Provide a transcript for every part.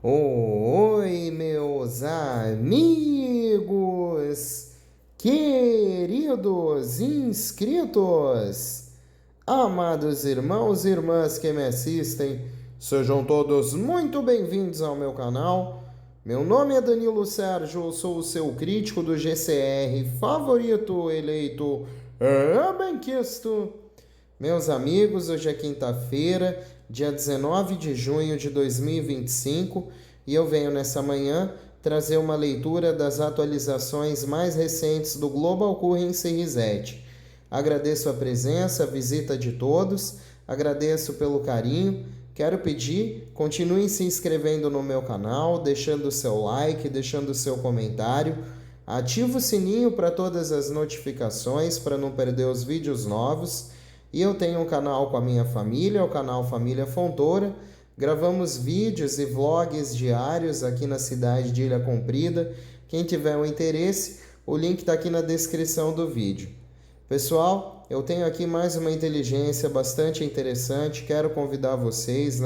Oi, meus amigos, queridos inscritos, amados irmãos e irmãs que me assistem, sejam todos muito bem-vindos ao meu canal. Meu nome é Danilo Sérgio, sou o seu crítico do GCR favorito, eleito benquisto. Meus amigos, hoje é quinta-feira, dia 19 de junho de 2025, e eu venho nessa manhã trazer uma leitura das atualizações mais recentes do Global Currency Reset. Agradeço a presença, a visita de todos, agradeço pelo carinho. Quero pedir, continuem se inscrevendo no meu canal, deixando o seu like, deixando o seu comentário. Ativa o sininho para todas as notificações, para não perder os vídeos novos. E eu tenho um canal com a minha família, o canal Família Fontoura. Gravamos vídeos e vlogs diários aqui na cidade de Ilha Comprida. Quem tiver um interesse, o link está aqui na descrição do vídeo. Pessoal, eu tenho aqui mais uma inteligência bastante interessante. Quero convidar vocês,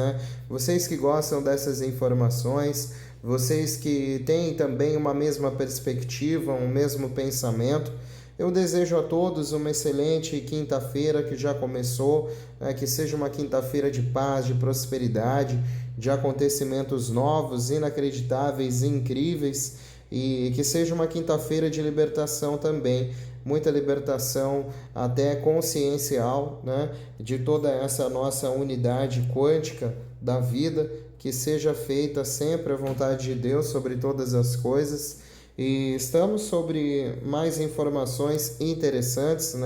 Vocês que gostam dessas informações, vocês que têm também uma mesma perspectiva, um mesmo pensamento. Eu desejo a todos uma excelente quinta-feira que já começou, que seja uma quinta-feira de paz, de prosperidade, de acontecimentos novos, inacreditáveis e incríveis, e que seja uma quinta-feira de libertação também, muita libertação até consciencial, de toda essa nossa unidade quântica da vida, que seja feita sempre a vontade de Deus sobre todas as coisas. E estamos sobre mais informações interessantes,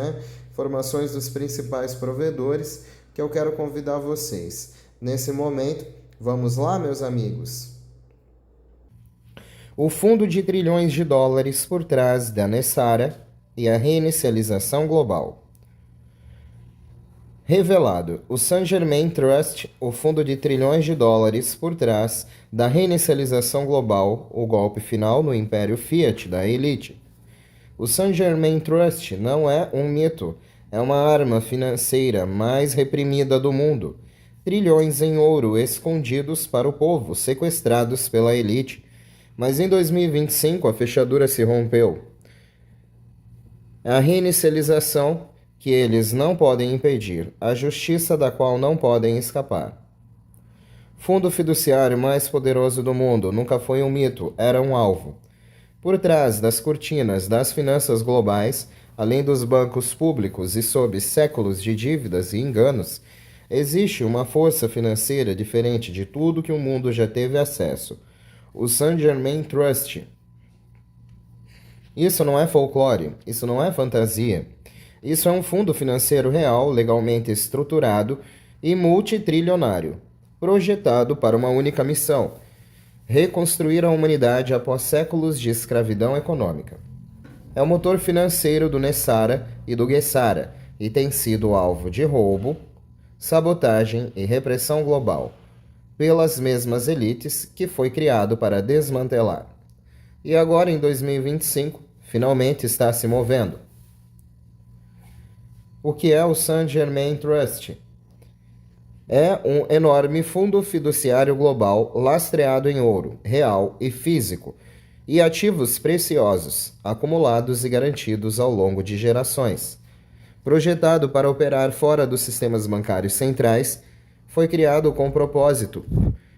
Informações dos principais provedores que eu quero convidar vocês. Nesse momento, vamos lá, meus amigos? O fundo de trilhões de dólares por trás da NESARA e a reinicialização global. Revelado, o Saint Germain Trust, o fundo de trilhões de dólares por trás da reinicialização global, o golpe final no império Fiat da elite. O Saint Germain Trust não é um mito, é uma arma financeira mais reprimida do mundo. Trilhões em ouro escondidos para o povo, sequestrados pela elite. Mas em 2025 a fechadura se rompeu. A reinicialização que eles não podem impedir, a justiça da qual não podem escapar. Fundo fiduciário mais poderoso do mundo nunca foi um mito, era um alvo. Por trás das cortinas das finanças globais, além dos bancos públicos e sob séculos de dívidas e enganos, existe uma força financeira diferente de tudo que o mundo já teve acesso. O Saint Germain Trust. Isso não é folclore, isso não é fantasia. Isso é um fundo financeiro real, legalmente estruturado e multitrilionário, projetado para uma única missão: reconstruir a humanidade após séculos de escravidão econômica. É o motor financeiro do NESARA e do GESARA e tem sido alvo de roubo, sabotagem e repressão global, pelas mesmas elites que foi criado para desmantelar. E agora, em 2025, finalmente está se movendo. O que é o Saint Germain Trust? É um enorme fundo fiduciário global lastreado em ouro, real e físico, e ativos preciosos, acumulados e garantidos ao longo de gerações. Projetado para operar fora dos sistemas bancários centrais, foi criado com o propósito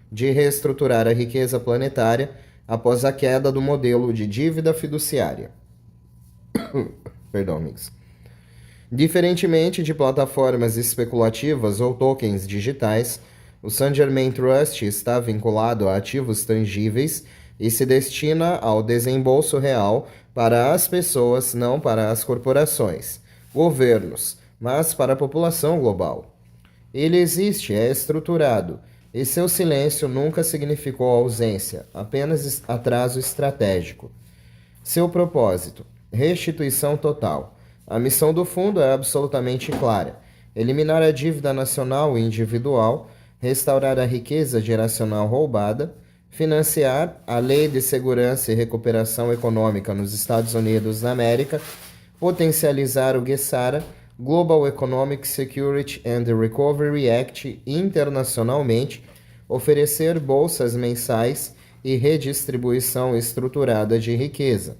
de reestruturar a riqueza planetária após a queda do modelo de dívida fiduciária. Perdão, amigos. Diferentemente de plataformas especulativas ou tokens digitais, o Saint Germain Trust está vinculado a ativos tangíveis e se destina ao desembolso real para as pessoas, não para as corporações, governos, mas para a população global. Ele existe, é estruturado, e seu silêncio nunca significou ausência, apenas atraso estratégico. Seu propósito: restituição total. A missão do fundo é absolutamente clara: eliminar a dívida nacional e individual, restaurar a riqueza geracional roubada, financiar a Lei de Segurança e Recuperação Econômica nos Estados Unidos da América, potencializar o GESARA, Global Economic Security and Recovery Act, internacionalmente, oferecer bolsas mensais e redistribuição estruturada de riqueza,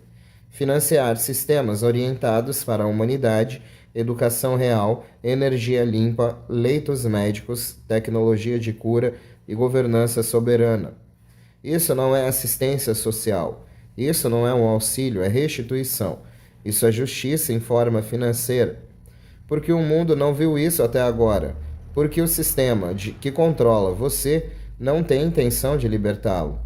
financiar sistemas orientados para a humanidade, educação real, energia limpa, leitos médicos, tecnologia de cura e governança soberana. Isso não é assistência social. Isso não é um auxílio, é restituição. Isso é justiça em forma financeira. Porque o mundo não viu isso até agora. Porque o sistema que controla você não tem intenção de libertá-lo.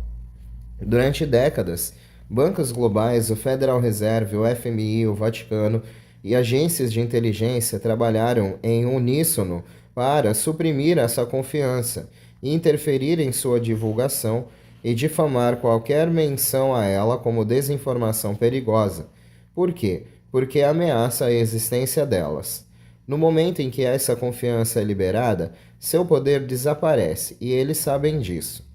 Durante décadas, bancos globais, o Federal Reserve, o FMI, o Vaticano e agências de inteligência trabalharam em uníssono para suprimir essa confiança, interferir em sua divulgação e difamar qualquer menção a ela como desinformação perigosa. Por quê? Porque ameaça a existência delas. No momento em que essa confiança é liberada, seu poder desaparece e eles sabem disso.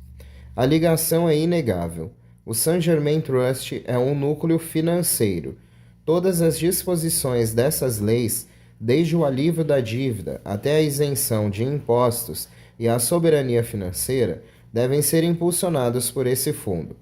A ligação é inegável. O Saint Germain Trust é um núcleo financeiro. Todas as disposições dessas leis, desde o alívio da dívida até a isenção de impostos e a soberania financeira, devem ser impulsionados por esse fundo.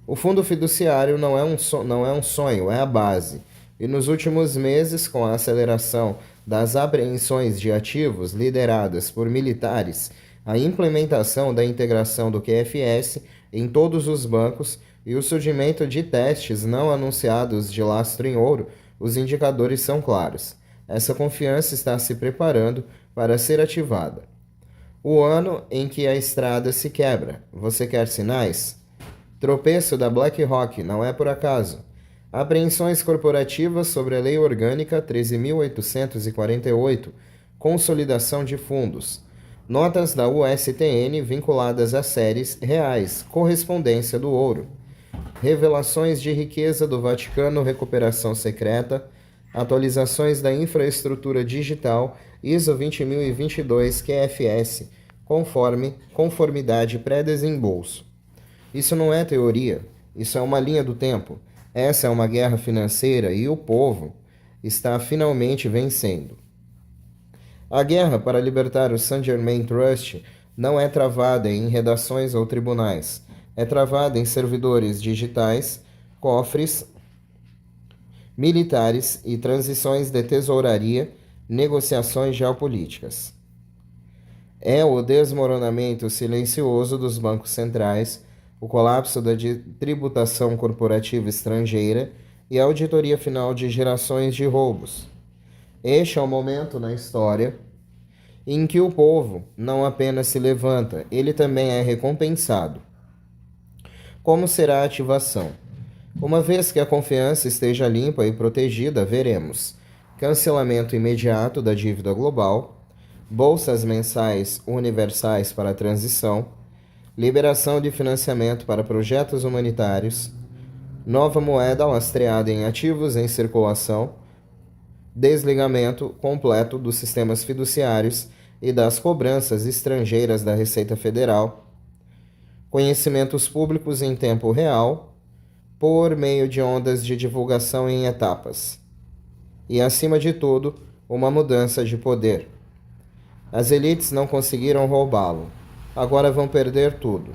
O fundo fiduciário não é um sonho, é a base. E nos últimos meses, com a aceleração das apreensões de ativos lideradas por militares, a implementação da integração do QFS em todos os bancos e o surgimento de testes não anunciados de lastro em ouro, os indicadores são claros. Essa confiança está se preparando para ser ativada. O ano em que a estrada se quebra. Você quer sinais? Tropeço da BlackRock, não é por acaso. Apreensões corporativas sobre a Lei Orgânica 13.848, consolidação de fundos. Notas da USTN vinculadas a séries reais, correspondência do ouro. Revelações de riqueza do Vaticano, recuperação secreta, atualizações da infraestrutura digital ISO 20022 QFS, conformidade pré-desembolso. Isso não é teoria, isso é uma linha do tempo. Essa é uma guerra financeira e o povo está finalmente vencendo. A guerra para libertar o Saint Germain Trust não é travada em redações ou tribunais. É travada em servidores digitais, cofres militares e transições de tesouraria, negociações geopolíticas. É o desmoronamento silencioso dos bancos centrais, o colapso da tributação corporativa estrangeira e a auditoria final de gerações de roubos. Este é o momento na história em que o povo não apenas se levanta, ele também é recompensado. Como será a ativação? Uma vez que a confiança esteja limpa e protegida, veremos cancelamento imediato da dívida global, bolsas mensais universais para a transição, liberação de financiamento para projetos humanitários, nova moeda lastreada em ativos em circulação, desligamento completo dos sistemas fiduciários e das cobranças estrangeiras da Receita Federal, conhecimentos públicos em tempo real, por meio de ondas de divulgação em etapas. E, acima de tudo, uma mudança de poder. As elites não conseguiram roubá-lo. Agora vão perder tudo.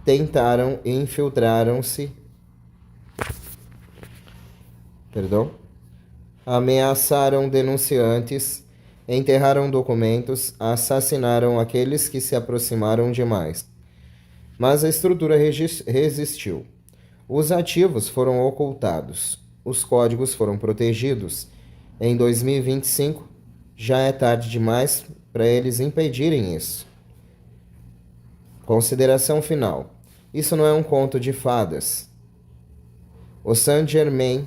Tentaram e infiltraram-se. Ameaçaram denunciantes, enterraram documentos, assassinaram aqueles que se aproximaram demais. Mas a estrutura resistiu. Os ativos foram ocultados. Os códigos foram protegidos. Em 2025, já é tarde demais para eles impedirem isso. Consideração final. Isso não é um conto de fadas. O Saint Germain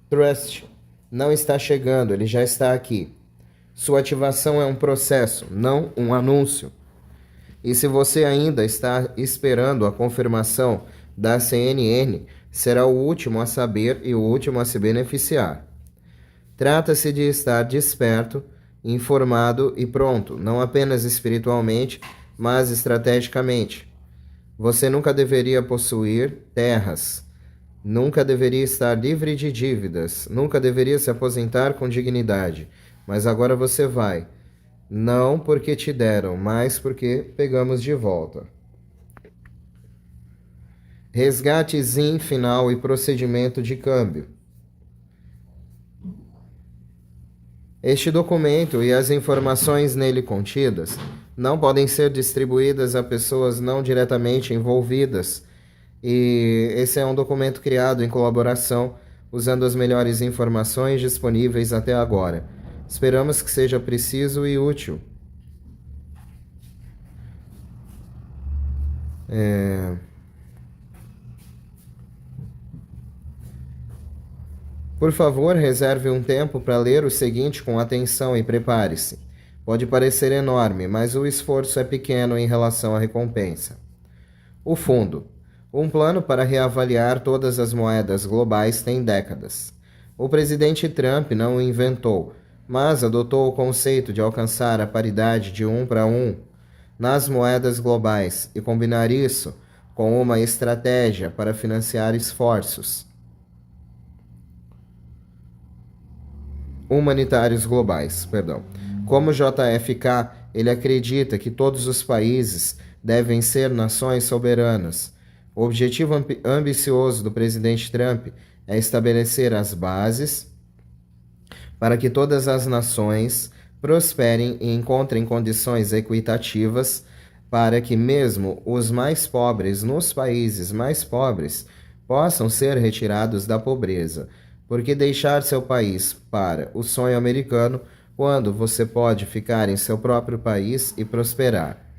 Trust não está chegando, ele já está aqui. Sua ativação é um processo, não um anúncio. E se você ainda está esperando a confirmação da CNN, será o último a saber e o último a se beneficiar. Trata-se de estar desperto, informado e pronto, não apenas espiritualmente, mas estrategicamente. Você nunca deveria possuir terras, nunca deveria estar livre de dívidas, nunca deveria se aposentar com dignidade, mas agora você vai. não porque te deram, mas porque pegamos de volta. Resgate ZIM final e procedimento de câmbio. Este documento e as informações nele contidas não podem ser distribuídas a pessoas não diretamente envolvidas, e esse é um documento criado em colaboração, usando as melhores informações disponíveis até agora. Esperamos que seja preciso e útil. Por favor, reserve um tempo para ler o seguinte com atenção e prepare-se. Pode parecer enorme, mas o esforço é pequeno em relação à recompensa. O fundo. Um plano para reavaliar todas as moedas globais tem décadas. O presidente Trump não o inventou, mas adotou o conceito de alcançar a paridade de 1 para 1 nas moedas globais e combinar isso com uma estratégia para financiar esforços humanitários globais. Como JFK, ele acredita que todos os países devem ser nações soberanas. O objetivo ambicioso do presidente Trump é estabelecer as bases para que todas as nações prosperem e encontrem condições equitativas para que mesmo os mais pobres nos países mais pobres possam ser retirados da pobreza. Porque deixar seu país para o sonho americano quando você pode ficar em seu próprio país e prosperar?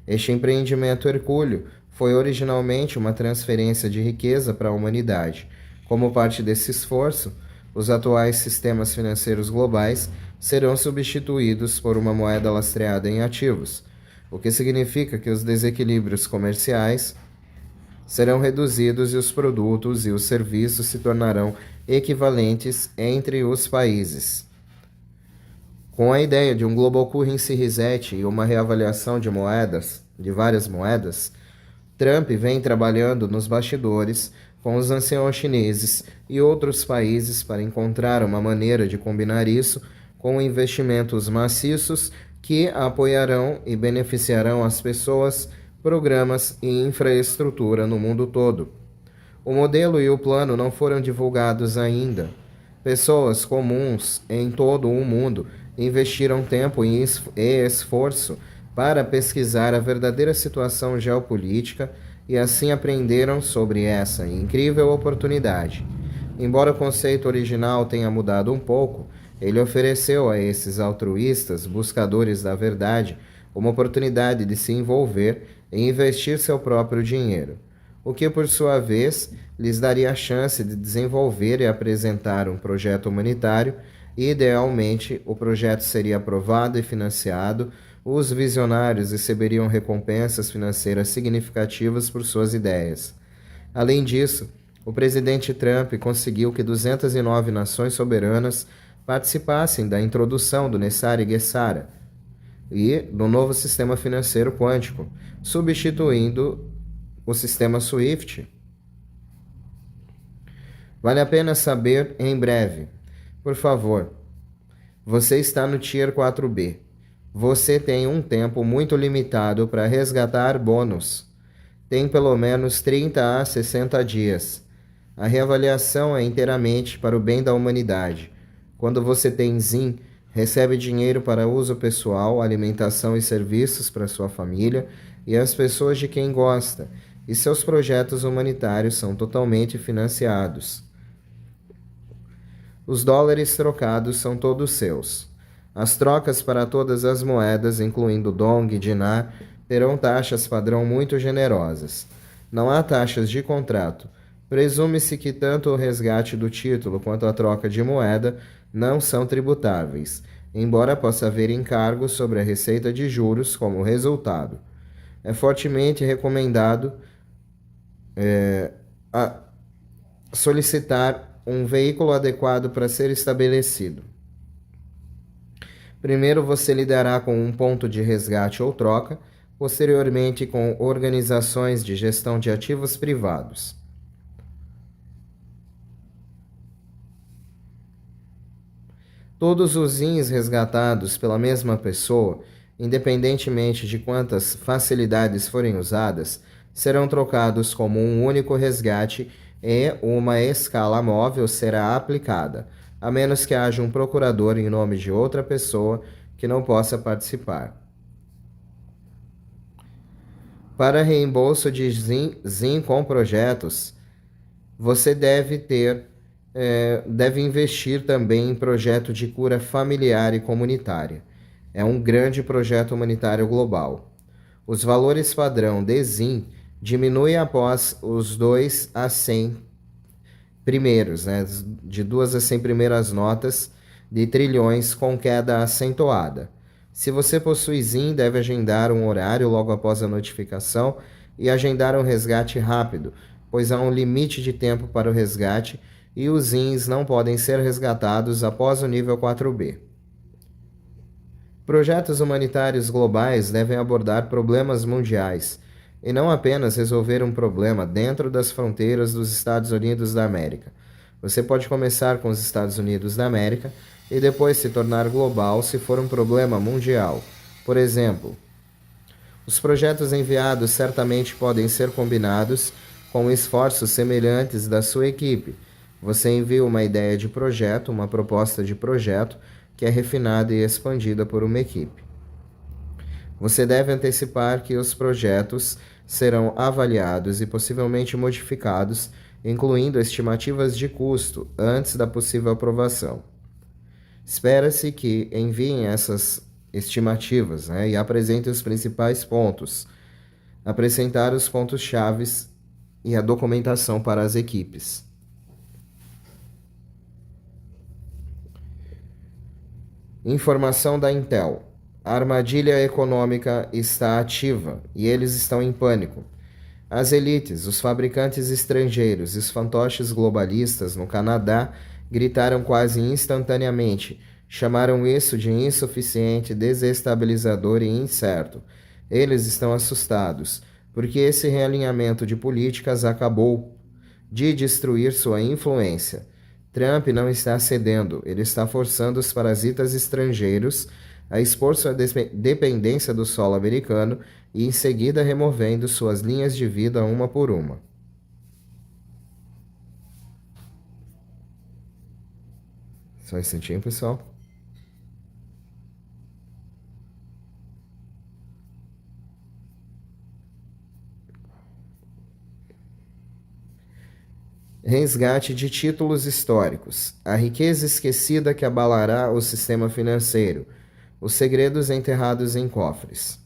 Este empreendimento hercúleo foi originalmente uma transferência de riqueza para a humanidade. Como parte desse esforço, os atuais sistemas financeiros globais serão substituídos por uma moeda lastreada em ativos, o que significa que os desequilíbrios comerciais serão reduzidos e os produtos e os serviços se tornarão equivalentes entre os países. Com a ideia de um Global Currency Reset e uma reavaliação de várias moedas, Trump vem trabalhando nos bastidores com os anciãos chineses e outros países para encontrar uma maneira de combinar isso com investimentos maciços que apoiarão e beneficiarão as pessoas, programas e infraestrutura no mundo todo. O modelo e o plano não foram divulgados ainda. Pessoas comuns em todo o mundo investiram tempo e esforço para pesquisar a verdadeira situação geopolítica e assim aprenderam sobre essa incrível oportunidade. Embora o conceito original tenha mudado um pouco, ele ofereceu a esses altruístas, buscadores da verdade, uma oportunidade de se envolver e investir seu próprio dinheiro, o que, por sua vez, lhes daria a chance de desenvolver e apresentar um projeto humanitário e, idealmente, o projeto seria aprovado e financiado, os visionários receberiam recompensas financeiras significativas por suas ideias. Além disso, o presidente Trump conseguiu que 209 nações soberanas participassem da introdução do Nessara e Gessara e do novo sistema financeiro quântico, substituindo o sistema SWIFT. Vale a pena saber em breve. Por favor, você está no Tier 4B. Você tem um tempo muito limitado para resgatar bônus. Tem pelo menos 30 a 60 dias. A reavaliação é inteiramente para o bem da humanidade. Quando você tem ZIM, recebe dinheiro para uso pessoal, alimentação e serviços para sua família e as pessoas de quem gosta, e seus projetos humanitários são totalmente financiados. Os dólares trocados são todos seus. As trocas para todas as moedas, incluindo Dong e Dinar, terão taxas padrão muito generosas. Não há taxas de contrato. Presume-se que tanto o resgate do título quanto a troca de moeda não são tributáveis, embora possa haver encargos sobre a receita de juros como resultado. É fortemente recomendado solicitar um veículo adequado para ser estabelecido. Primeiro você lidará com um ponto de resgate ou troca, posteriormente com organizações de gestão de ativos privados. Todos os rins resgatados pela mesma pessoa, independentemente de quantas facilidades forem usadas, serão trocados como um único resgate e uma escala móvel será aplicada, a menos que haja um procurador em nome de outra pessoa que não possa participar. Para reembolso de ZIN com projetos, você deve investir também em projeto de cura familiar e comunitária. É um grande projeto humanitário global. Os valores padrão de ZIN diminuem após os 2 a 100 primeiros, de 2 a 100 primeiras notas de trilhões com queda acentuada. Se você possui ZIN, deve agendar um horário logo após a notificação e agendar um resgate rápido, pois há um limite de tempo para o resgate e os ZINs não podem ser resgatados após o nível 4B. Projetos humanitários globais devem abordar problemas mundiais e não apenas resolver um problema dentro das fronteiras dos Estados Unidos da América. Você pode começar com os Estados Unidos da América e depois se tornar global se for um problema mundial. Por exemplo, os projetos enviados certamente podem ser combinados com esforços semelhantes da sua equipe. Você envia uma ideia de projeto, uma proposta de projeto, que é refinada e expandida por uma equipe. Você deve antecipar que os projetos serão avaliados e possivelmente modificados, incluindo estimativas de custo, antes da possível aprovação. Espera-se que enviem essas estimativas e apresentem os principais pontos, apresentar os pontos-chave e a documentação para as equipes. Informação da Intel. A armadilha econômica está ativa e eles estão em pânico. As elites, os fabricantes estrangeiros e os fantoches globalistas no Canadá gritaram quase instantaneamente. Chamaram isso de insuficiente, desestabilizador e incerto. Eles estão assustados, porque esse realinhamento de políticas acabou de destruir sua influência. Trump não está cedendo, ele está forçando os parasitas estrangeiros a expor sua dependência do solo americano e em seguida removendo suas linhas de vida uma por uma. Só um instantinho, pessoal. Resgate de títulos históricos. A riqueza esquecida que abalará o sistema financeiro. Os segredos enterrados em cofres.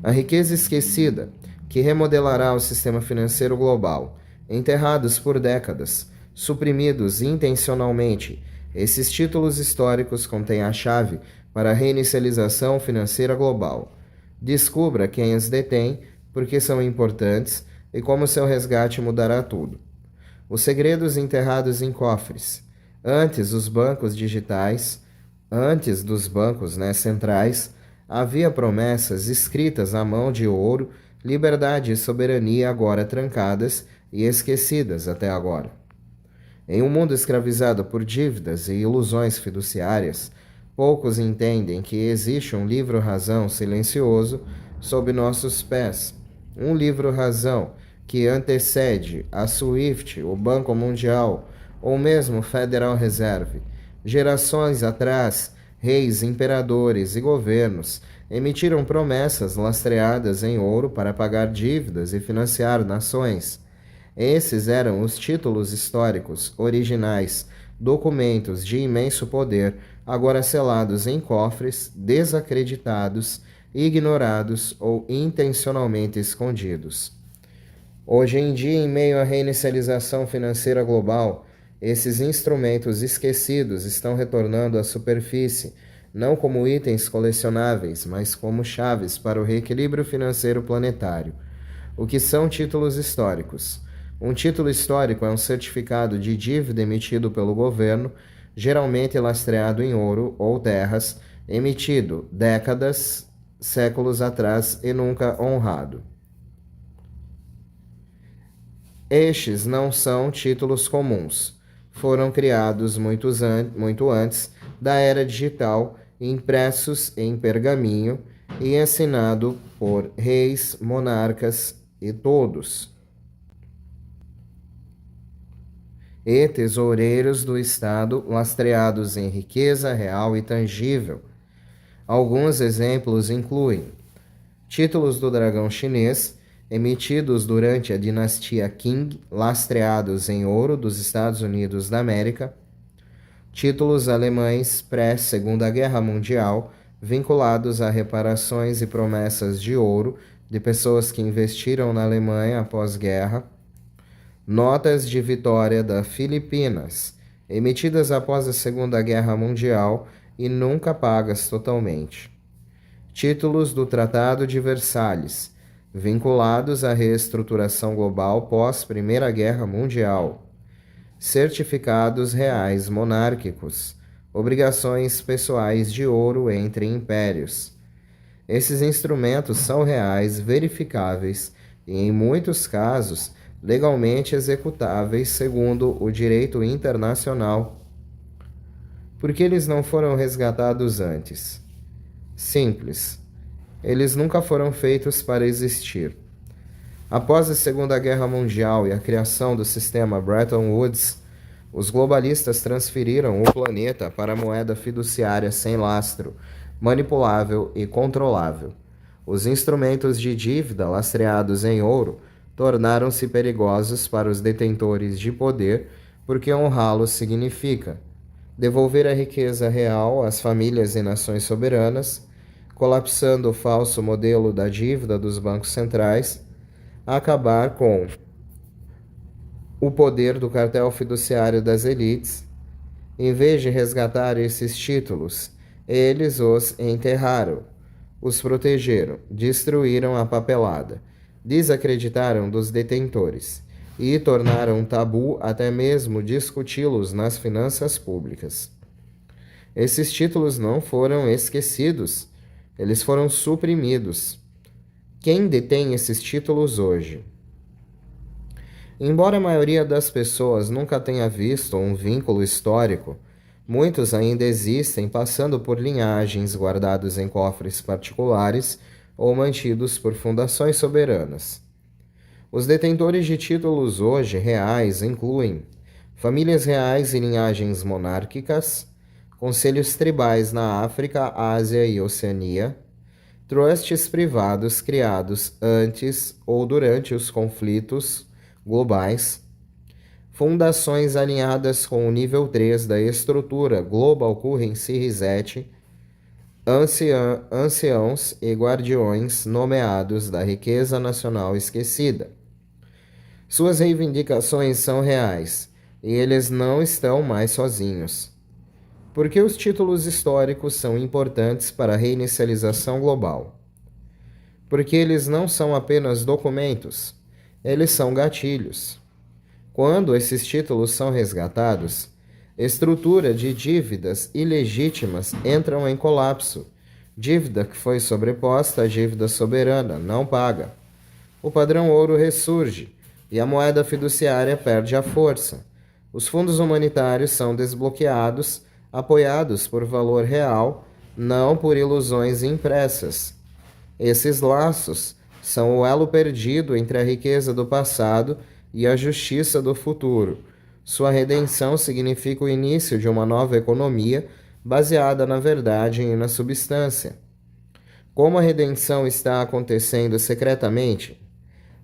A riqueza esquecida que remodelará o sistema financeiro global. Enterrados por décadas, suprimidos intencionalmente, esses títulos históricos contêm a chave para a reinicialização financeira global. Descubra quem as detém, porque são importantes e como seu resgate mudará tudo. Os segredos enterrados em cofres. Antes dos bancos centrais, havia promessas escritas à mão de ouro, liberdade e soberania agora trancadas e esquecidas até agora. Em um mundo escravizado por dívidas e ilusões fiduciárias, poucos entendem que existe um livro-razão silencioso sob nossos pés. Um livro-razão que antecede a SWIFT, o Banco Mundial, ou mesmo Federal Reserve. Gerações atrás, reis, imperadores e governos emitiram promessas lastreadas em ouro para pagar dívidas e financiar nações. Esses eram os títulos históricos originais, documentos de imenso poder, agora selados em cofres, desacreditados, ignorados ou intencionalmente escondidos. Hoje em dia, em meio à reinicialização financeira global, esses instrumentos esquecidos estão retornando à superfície, não como itens colecionáveis, mas como chaves para o reequilíbrio financeiro planetário. O que são títulos históricos? Um título histórico é um certificado de dívida emitido pelo governo, geralmente lastreado em ouro ou terras, emitido décadas, séculos atrás e nunca honrado. Estes não são títulos comuns. foram criados muito antes da era digital, impressos em pergaminho e assinado por reis, monarcas e todos. E tesoureiros do Estado lastreados em riqueza real e tangível. Alguns exemplos incluem títulos do dragão chinês, emitidos durante a dinastia Qing, lastreados em ouro dos Estados Unidos da América, títulos alemães pré-Segunda Guerra Mundial, vinculados a reparações e promessas de ouro de pessoas que investiram na Alemanha após guerra, notas de vitória da Filipinas, emitidas após a Segunda Guerra Mundial e nunca pagas totalmente. Títulos do Tratado de Versalhes, vinculados à reestruturação global pós-Primeira Guerra Mundial. Certificados reais monárquicos, obrigações pessoais de ouro entre impérios. Esses instrumentos são reais, verificáveis e, em muitos casos, legalmente executáveis segundo o direito internacional. Por que eles não foram resgatados antes? Simples. Eles nunca foram feitos para existir. Após a Segunda Guerra Mundial e a criação do sistema Bretton Woods, os globalistas transferiram o planeta para a moeda fiduciária sem lastro, manipulável e controlável. Os instrumentos de dívida lastreados em ouro tornaram-se perigosos para os detentores de poder, porque honrá-los significa devolver a riqueza real às famílias e nações soberanas, colapsando o falso modelo da dívida dos bancos centrais, acabar com o poder do cartel fiduciário das elites. Em vez de resgatar esses títulos, eles os enterraram, os protegeram, destruíram a papelada, desacreditaram dos detentores e tornaram tabu até mesmo discuti-los nas finanças públicas. Esses títulos não foram esquecidos, eles foram suprimidos. Quem detém esses títulos hoje? Embora a maioria das pessoas nunca tenha visto um vínculo histórico, muitos ainda existem passando por linhagens guardados em cofres particulares ou mantidos por fundações soberanas. Os detentores de títulos hoje reais incluem famílias reais e linhagens monárquicas, conselhos tribais na África, Ásia e Oceania, trusts privados criados antes ou durante os conflitos globais, fundações alinhadas com o nível 3 da estrutura Global Currency Reset, anciãos e guardiões nomeados da riqueza nacional esquecida. Suas reivindicações são reais e eles não estão mais sozinhos. Porque os títulos históricos são importantes para a reinicialização global. Porque eles não são apenas documentos, eles são gatilhos. Quando esses títulos são resgatados, estrutura de dívidas ilegítimas entram em colapso. Dívida que foi sobreposta à dívida soberana, não paga. O padrão ouro ressurge e a moeda fiduciária perde a força. Os fundos humanitários são desbloqueados, apoiados por valor real, não por ilusões impressas. Esses laços são o elo perdido entre a riqueza do passado e a justiça do futuro. Sua redenção significa o início de uma nova economia baseada na verdade e na substância. Como a redenção está acontecendo secretamente,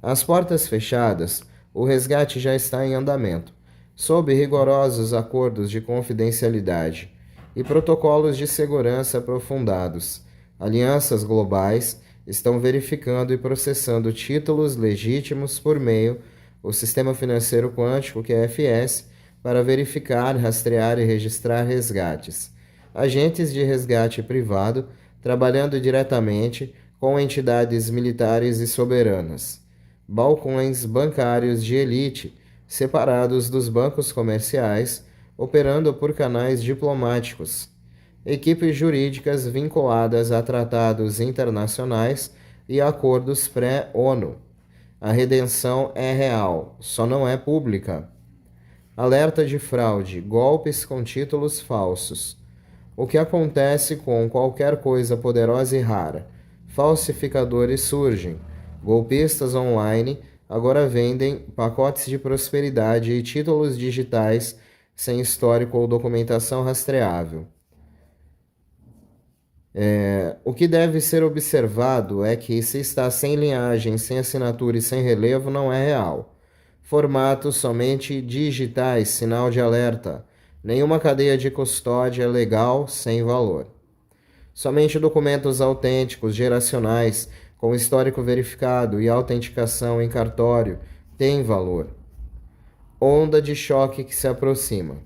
às portas fechadas, o resgate já está em andamento, sob rigorosos acordos de confidencialidade e protocolos de segurança aprofundados. Alianças globais estão verificando e processando títulos legítimos por meio do Sistema Financeiro Quântico, QFS, para verificar, rastrear e registrar resgates. Agentes de resgate privado trabalhando diretamente com entidades militares e soberanas. Balcões bancários de elite, separados dos bancos comerciais, operando por canais diplomáticos. Equipes jurídicas vinculadas a tratados internacionais e acordos pré-ONU. A redenção é real, só não é pública. Alerta de fraude, golpes com títulos falsos. O que acontece com qualquer coisa poderosa e rara? Falsificadores surgem. Golpistas online agora vendem pacotes de prosperidade e títulos digitais sem histórico ou documentação rastreável. O que deve ser observado é que, se está sem linhagem, sem assinatura e sem relevo, não é real. Formatos somente digitais, sinal de alerta. Nenhuma cadeia de custódia é legal sem valor. Somente documentos autênticos, geracionais, com histórico verificado e autenticação em cartório têm valor. Onda de choque que se aproxima.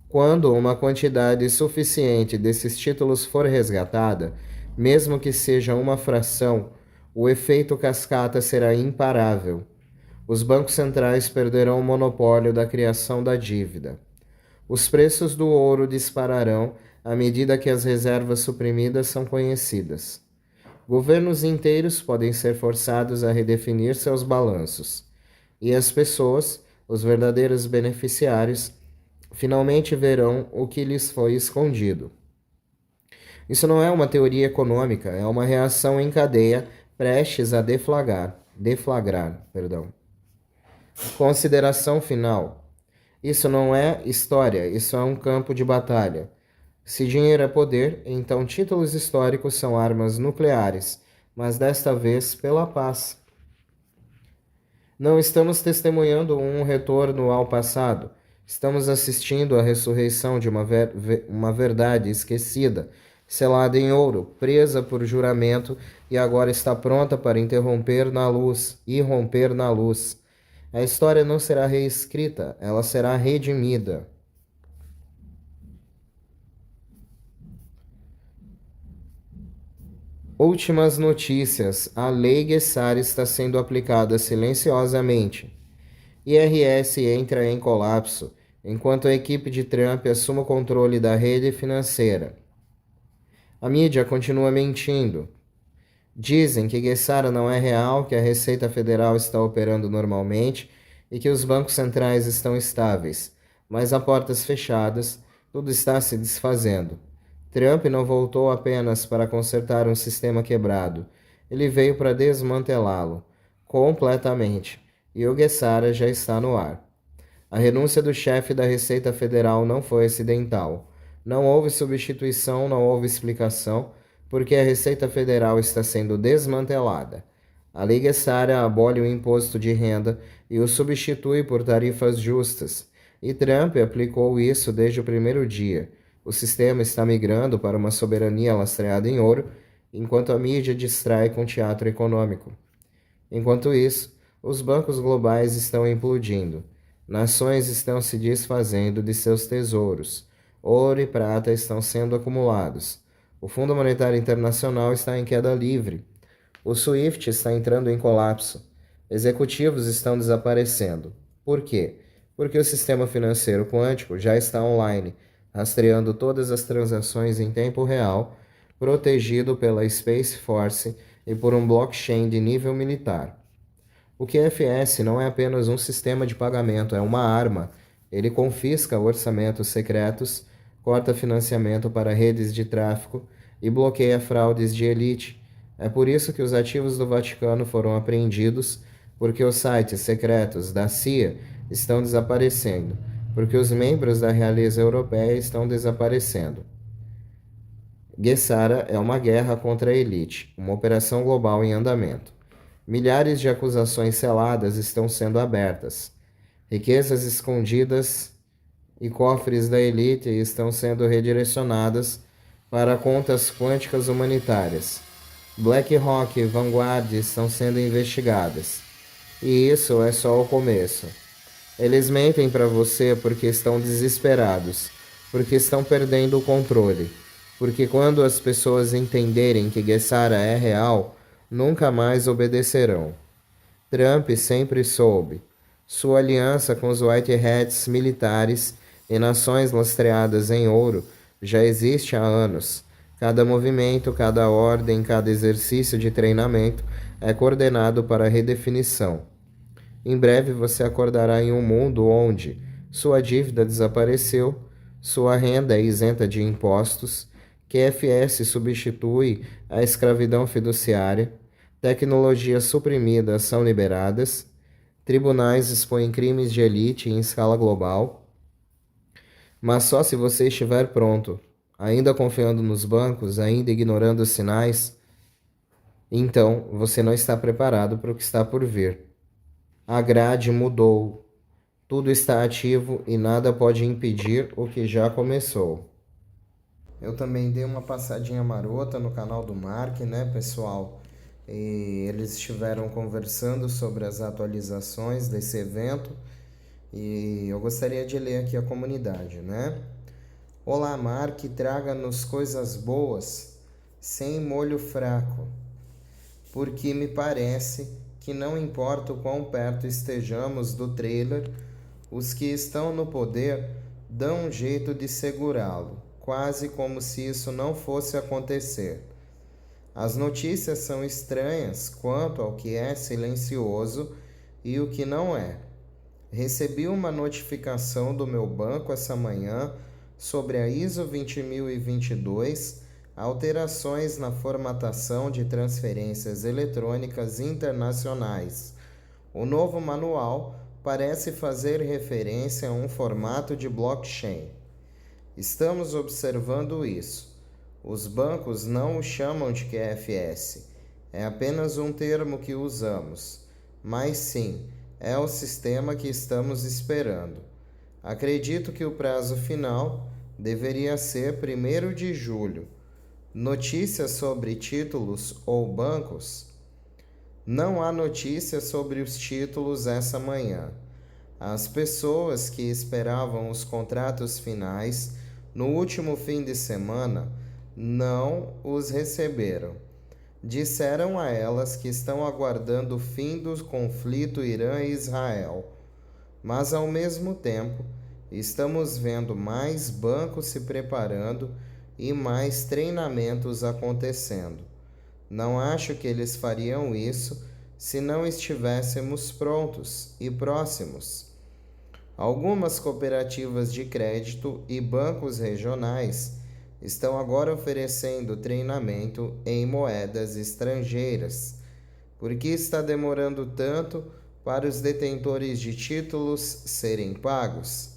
Quando uma quantidade suficiente desses títulos for resgatada, mesmo que seja uma fração, o efeito cascata será imparável. Os bancos centrais perderão o monopólio da criação da dívida. Os preços do ouro dispararão à medida que as reservas suprimidas são conhecidas. Governos inteiros podem ser forçados a redefinir seus balanços. E as pessoas, os verdadeiros beneficiários, finalmente verão o que lhes foi escondido. Isso não é uma teoria econômica, é uma reação em cadeia prestes a deflagrar. Consideração final. Isso não é história, isso é um campo de batalha. Se dinheiro é poder, então títulos históricos são armas nucleares, mas desta vez pela paz. Não estamos testemunhando um retorno ao passado. Estamos assistindo à ressurreição de uma verdade esquecida, selada em ouro, presa por juramento e agora está pronta para irromper na luz. A história não será reescrita, ela será redimida. Últimas notícias. A Lei Gessar está sendo aplicada silenciosamente. IRS entra em colapso, enquanto a equipe de Trump assume o controle da rede financeira. A mídia continua mentindo. Dizem que Gessara não é real, que a Receita Federal está operando normalmente e que os bancos centrais estão estáveis, mas a portas fechadas, tudo está se desfazendo. Trump não voltou apenas para consertar um sistema quebrado, ele veio para desmantelá-lo completamente. E o Gessara já está no ar. A renúncia do chefe da Receita Federal não foi acidental. Não houve substituição, não houve explicação, porque a Receita Federal está sendo desmantelada. A Lei Gessara abole o imposto de renda e o substitui por tarifas justas. E Trump aplicou isso desde o primeiro dia. O sistema está migrando para uma soberania lastreada em ouro, enquanto a mídia distrai com teatro econômico. Enquanto isso, os bancos globais estão implodindo. Nações estão se desfazendo de seus tesouros. Ouro e prata estão sendo acumulados. O Fundo Monetário Internacional está em queda livre. O SWIFT está entrando em colapso. Executivos estão desaparecendo. Por quê? Porque o sistema financeiro quântico já está online, rastreando todas as transações em tempo real, protegido pela Space Force e por um blockchain de nível militar. O QFS não é apenas um sistema de pagamento, é uma arma. Ele confisca orçamentos secretos, corta financiamento para redes de tráfico e bloqueia fraudes de elite. É por isso que os ativos do Vaticano foram apreendidos, porque os sites secretos da CIA estão desaparecendo, porque os membros da realeza europeia estão desaparecendo. Gessara é uma guerra contra a elite, uma operação global em andamento. Milhares de acusações seladas estão sendo abertas. Riquezas escondidas e cofres da elite estão sendo redirecionadas para contas quânticas humanitárias. BlackRock e Vanguard estão sendo investigadas. E isso é só o começo. Eles mentem para você porque estão desesperados, porque estão perdendo o controle, porque quando as pessoas entenderem que Gessara é real, nunca mais obedecerão. Trump sempre soube. Sua aliança com os White Hats militares e nações lastreadas em ouro já existe há anos. Cada movimento, cada ordem, cada exercício de treinamento é coordenado para a redefinição. Em breve você acordará em um mundo onde, sua dívida desapareceu, sua renda é isenta de impostos, QFS substitui a escravidão fiduciária, tecnologias suprimidas são liberadas, tribunais expõem crimes de elite em escala global, mas só se você estiver pronto, ainda confiando nos bancos, ainda ignorando os sinais, então você não está preparado para o que está por vir. A grade mudou. Tudo está ativo e nada pode impedir o que já começou. Eu também dei uma passadinha marota no canal do Mark, né, pessoal? E eles estiveram conversando sobre as atualizações desse evento e eu gostaria de ler aqui a comunidade, né? Olá, Mark, traga-nos coisas boas, sem molho fraco, porque me parece que não importa o quão perto estejamos do trailer, os que estão no poder dão um jeito de segurá-lo, quase como se isso não fosse acontecer. As notícias são estranhas quanto ao que é silencioso e o que não é. Recebi uma notificação do meu banco essa manhã sobre a ISO 20022, alterações na formatação de transferências eletrônicas internacionais. O novo manual parece fazer referência a um formato de blockchain. Estamos observando isso. Os bancos não o chamam de QFS. É apenas um termo que usamos. Mas sim, é o sistema que estamos esperando. Acredito que o prazo final deveria ser 1º de julho. Notícias sobre títulos ou bancos? Não há notícias sobre os títulos essa manhã. As pessoas que esperavam os contratos finais no último fim de semana não os receberam. Disseram a elas que estão aguardando o fim do conflito Irã e Israel. Mas, ao mesmo tempo, estamos vendo mais bancos se preparando e mais treinamentos acontecendo. Não acho que eles fariam isso se não estivéssemos prontos e próximos. Algumas cooperativas de crédito e bancos regionais estão agora oferecendo treinamento em moedas estrangeiras. Por que está demorando tanto para os detentores de títulos serem pagos?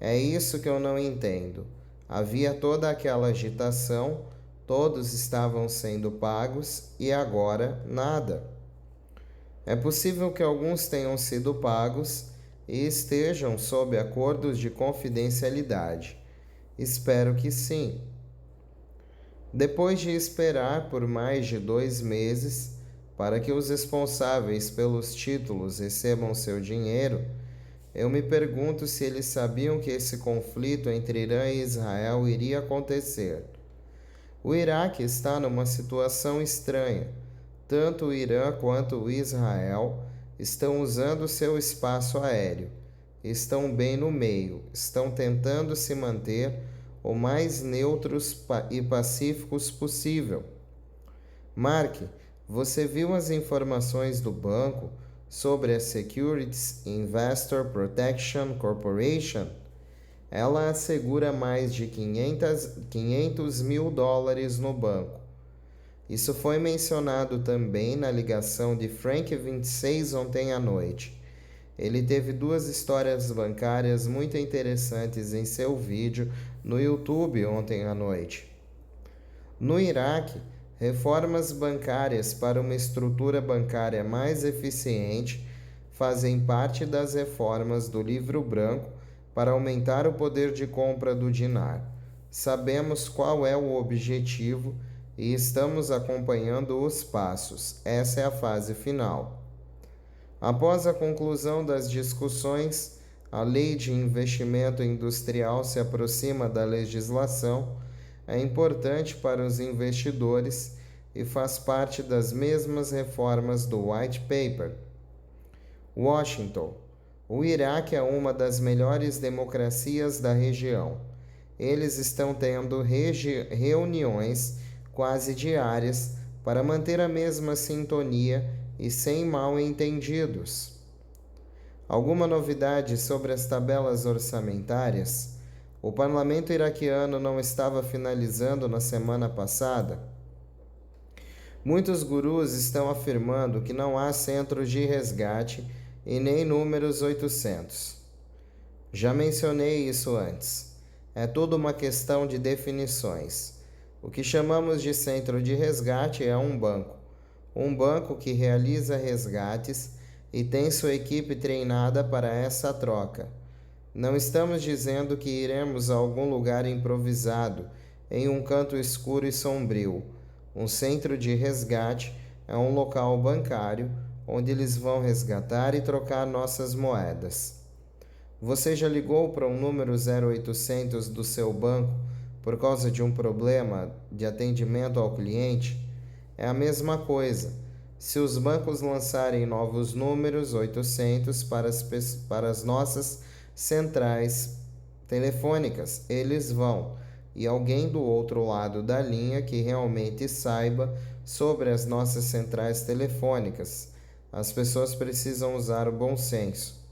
É isso que eu não entendo. Havia toda aquela agitação, todos estavam sendo pagos e agora nada. É possível que alguns tenham sido pagos e estejam sob acordos de confidencialidade. Espero que sim. Depois de esperar por mais de 2 meses para que os responsáveis pelos títulos recebam seu dinheiro, eu me pergunto se eles sabiam que esse conflito entre Irã e Israel iria acontecer. O Iraque está numa situação estranha. Tanto o Irã quanto o Israel estão usando seu espaço aéreo. Estão bem no meio, estão tentando se manter o mais neutros e pacíficos possível. Mark, você viu as informações do banco sobre a Securities Investor Protection Corporation? Ela assegura mais de 500 mil dólares no banco. Isso foi mencionado também na ligação de Frank 26 ontem à noite. Ele teve 2 histórias bancárias muito interessantes em seu vídeo no YouTube ontem à noite. No Iraque, reformas bancárias para uma estrutura bancária mais eficiente fazem parte das reformas do Livro Branco para aumentar o poder de compra do dinar. Sabemos qual é o objetivo e estamos acompanhando os passos. Essa é a fase final. Após a conclusão das discussões, a Lei de Investimento Industrial se aproxima da legislação, é importante para os investidores e faz parte das mesmas reformas do White Paper. Washington. O Iraque é uma das melhores democracias da região. Eles estão tendo reuniões quase diárias para manter a mesma sintonia e sem mal-entendidos. Alguma novidade sobre as tabelas orçamentárias? O parlamento iraquiano não estava finalizando na semana passada? Muitos gurus estão afirmando que não há centros de resgate e nem números 800. Já mencionei isso antes. É tudo uma questão de definições. O que chamamos de centro de resgate é um banco. Um banco que realiza resgates e tem sua equipe treinada para essa troca. Não estamos dizendo que iremos a algum lugar improvisado, em um canto escuro e sombrio. Um centro de resgate é um local bancário onde eles vão resgatar e trocar nossas moedas. Você já ligou para um número 0800 do seu banco por causa de um problema de atendimento ao cliente? É a mesma coisa. Se os bancos lançarem novos números 800 para as nossas centrais telefônicas, eles vão, e alguém do outro lado da linha que realmente saiba sobre as nossas centrais telefônicas. As pessoas precisam usar o bom senso.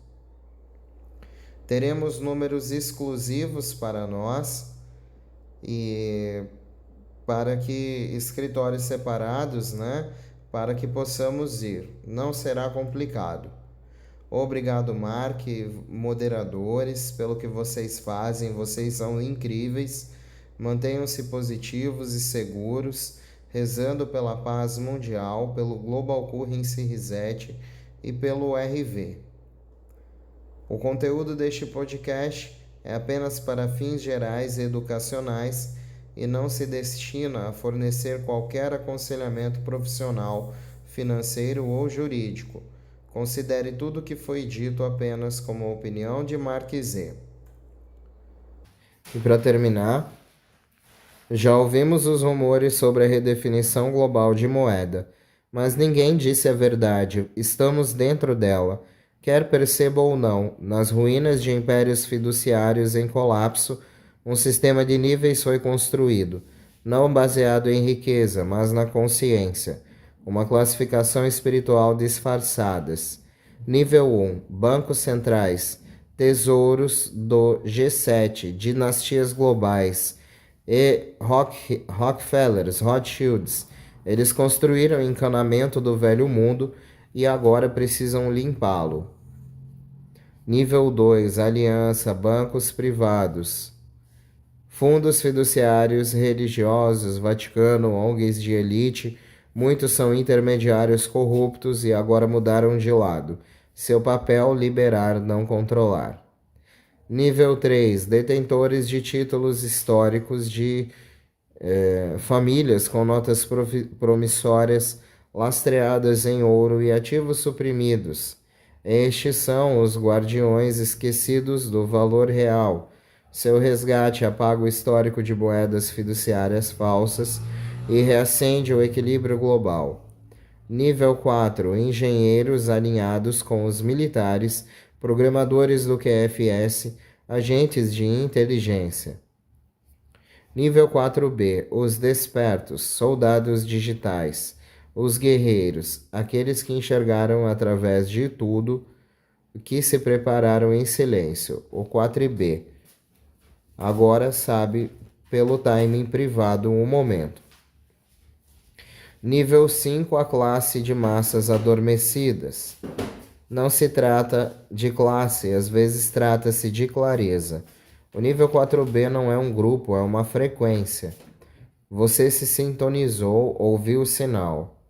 Teremos números exclusivos para nós e para que escritórios separados, para que possamos ir. Não será complicado. Obrigado, Mark, moderadores, pelo que vocês fazem. Vocês são incríveis. Mantenham-se positivos e seguros, rezando pela paz mundial, pelo Global Currency Reset e pelo RV. O conteúdo deste podcast é apenas para fins gerais e educacionais e não se destina a fornecer qualquer aconselhamento profissional, financeiro ou jurídico. Considere tudo o que foi dito apenas como opinião de Mark Z. E para terminar, já ouvimos os rumores sobre a redefinição global de moeda, mas ninguém disse a verdade. Estamos dentro dela. Quer perceba ou não, nas ruínas de impérios fiduciários em colapso, um sistema de níveis foi construído, não baseado em riqueza, mas na consciência. Uma classificação espiritual disfarçadas. Nível 1. Bancos centrais. Tesouros do G7, dinastias globais e Rockefellers, Rothschilds. Eles construíram o encanamento do velho mundo e agora precisam limpá-lo. Nível 2. Aliança, bancos privados. Fundos fiduciários religiosos, Vaticano, ONGs de elite, muitos são intermediários corruptos e agora mudaram de lado. Seu papel, liberar, não controlar. Nível 3. Detentores de títulos históricos de famílias com notas promissórias lastreadas em ouro e ativos suprimidos. Estes são os guardiões esquecidos do valor real. Seu resgate apaga o histórico de moedas fiduciárias falsas e reacende o equilíbrio global. Nível 4. Engenheiros alinhados com os militares, programadores do QFS, agentes de inteligência. Nível 4B. Os despertos, soldados digitais. Os guerreiros, aqueles que enxergaram através de tudo, que se prepararam em silêncio. O 4B. Agora sabe pelo timing privado um momento. Nível 5. A classe de massas adormecidas. Não se trata de classe, às vezes trata-se de clareza. O nível 4B não é um grupo, é uma frequência. Você se sintonizou, ouviu o sinal.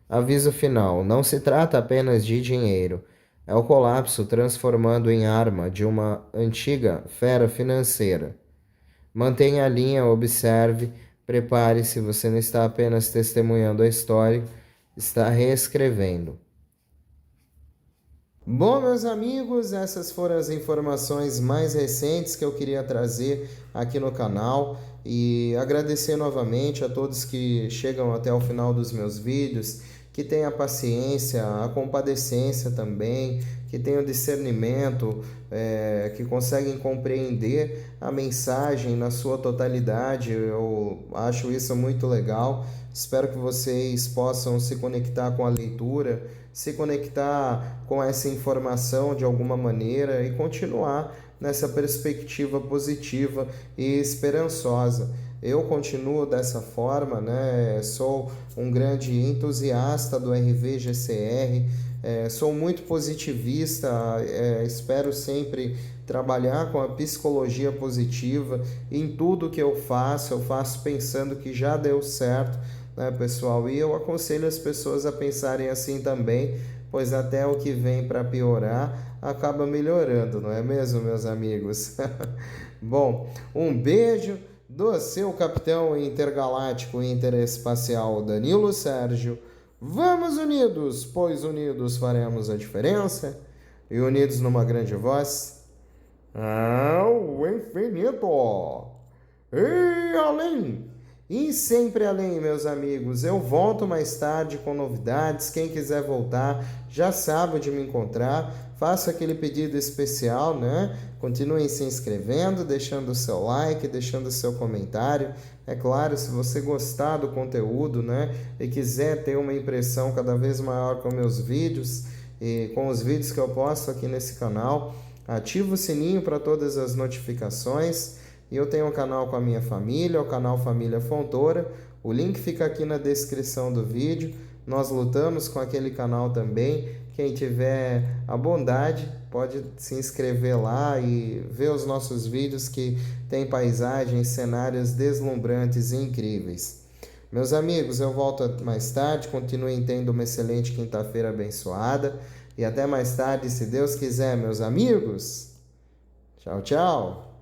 Aviso final: não se trata apenas de dinheiro. É o colapso transformando em arma de uma antiga fera financeira. Mantenha a linha, observe, prepare-se, você não está apenas testemunhando a história, está reescrevendo. Bom, meus amigos, essas foram as informações mais recentes que eu queria trazer aqui no canal. e agradecer novamente a todos que chegam até o final dos meus vídeos, que têm a paciência, a compadecência também, que têm o discernimento, que conseguem compreender a mensagem na sua totalidade. Eu acho isso muito legal. Espero que vocês possam se conectar com a leitura, se conectar com essa informação de alguma maneira e continuar nessa perspectiva positiva e esperançosa. Eu continuo dessa forma, né? Sou um grande entusiasta do RVGCR, sou muito positivista, espero sempre trabalhar com a psicologia positiva em tudo que eu faço pensando que já deu certo, né, pessoal? E eu aconselho as pessoas a pensarem assim também, pois até o que vem para piorar acaba melhorando, não é mesmo, meus amigos? Bom, um beijo do seu capitão intergaláctico interespacial Danilo Sérgio. Vamos unidos, pois unidos faremos a diferença, e unidos numa grande voz ao infinito e além. E sempre além, meus amigos. Eu volto mais tarde com novidades. Quem quiser voltar já sabe onde me encontrar. Faça aquele pedido especial, né? Continuem se inscrevendo, deixando o seu like, deixando o seu comentário. É claro, se você gostar do conteúdo, né? E quiser ter uma impressão cada vez maior com meus vídeos e com os vídeos que eu posto aqui nesse canal, ativa o sininho para todas as notificações. E eu tenho um canal com a minha família, o canal Família Fontoura. O link fica aqui na descrição do vídeo. Nós lutamos com aquele canal também. Quem tiver a bondade pode se inscrever lá e ver os nossos vídeos que tem paisagens, cenários deslumbrantes e incríveis. Meus amigos, eu volto mais tarde. Continuem tendo uma excelente quinta-feira abençoada. E até mais tarde, se Deus quiser, meus amigos. Tchau, tchau.